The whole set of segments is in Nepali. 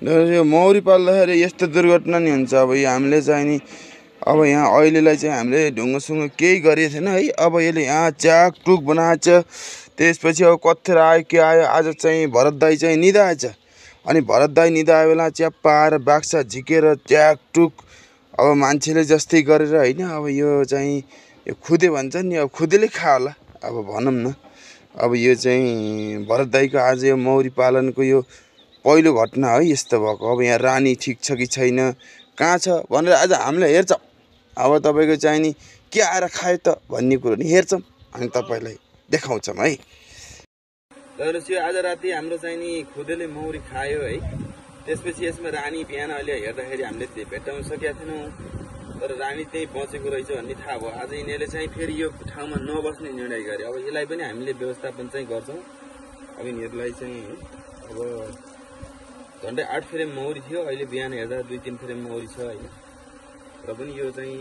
यो मौरी पाल्दाखेरि यस्तो दुर्घटना नि हुन्छ। अब यो हामीले चाहिँ नि अब यहाँ अहिलेलाई चाहिँ हामीले ढुङ्गोसुङ्गो केही गरेको थिएन है। अब यसले यहाँ च्याकटुक बनाएछ। त्यसपछि अब कत्थेर आयो के आयो, आज चाहिँ भरत दाई चाहिँ निदाएछ। अनि भरत दाई निदायो बेला च्याप्पा आएर बाक्सा झिकेर च्याकटुक अब मान्छेले जस्तै गरेर होइन। अब यो चाहिँ यो खुदे भन्छ नि, अब खुदेले खा होला अब भनौँ न। अब यो चाहिँ भरत दाईको आज यो मौरी पालनको यो पहिलो घटना है यस्तो भएको। अब यहाँ रानी ठिक छ कि छैन, कहाँ छ भनेर आज हामीले हेर्छौँ। अब तपाईँको चाहिँ नि के आएर खायो त भन्ने कुरो नि हेर्छौँ अनि तपाईँलाई देखाउँछौँ है। तर आज राति हाम्रो चाहिँ नि खुदेले मौरी खायो है। त्यसपछि यसमा रानी बिहान अहिले हेर्दाखेरि हामीले भेट्टाउन सकेका थिएनौँ, तर रानी त्यही बचेको रहेछ भन्ने थाहा भयो। आज यिनीहरूले चाहिँ फेरि यो ठाउँमा नबस्ने निर्णय गरे। अब यसलाई पनि हामीले व्यवस्थापन चाहिँ गर्छौँ। अब यिनीहरूलाई चाहिँ अब झन्डै 8 फ्रेम मौरी थियो, अहिले बिहान हेर्दा 2-3 फ्रेम मौरी छ होइन। र पनि यो चाहिँ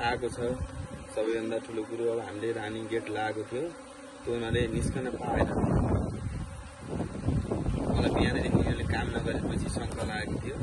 आएको छ सबैभन्दा ठुलो कुरो। अब हामीले रानी गेट लगाएको थियो, त्यो उनीहरूले निस्कन पाएन। मलाई बिहानदेखि यिनीहरूले काम नगरेपछि शङ्का लागेको थियो।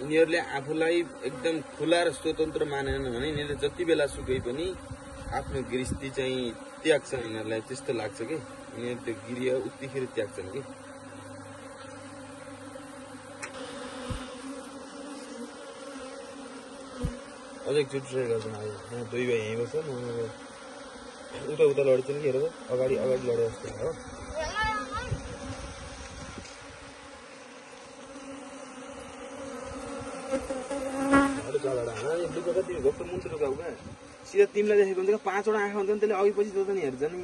यिनीहरूले आफूलाई एकदम खुला र स्वतन्त्र मानेन भने यिनीहरूले जति बेला सुकै पनि आफ्नो गृहस्थी चाहिँ त्याग्छ। यिनीहरूलाई त्यस्तो लाग्छ कि यिनीहरू त्यो गृह उतिखेर त्याग्छन् कि। अझ एकचोटि ट्राई गर्छौँ। यहाँ 2 भाइ यहीँ बस्छ, उता उता लड्छन् कि हेर अगाडि अगाडि लडे जस्तो हो। कस्तो मुन्टो रुकाउ क्या, सिधा तिमीलाई देखेको हुन्छ क्या 5 वटा आँखा हुन्छ नि, त्यसले अघि पछि त नि हेर्छ नि।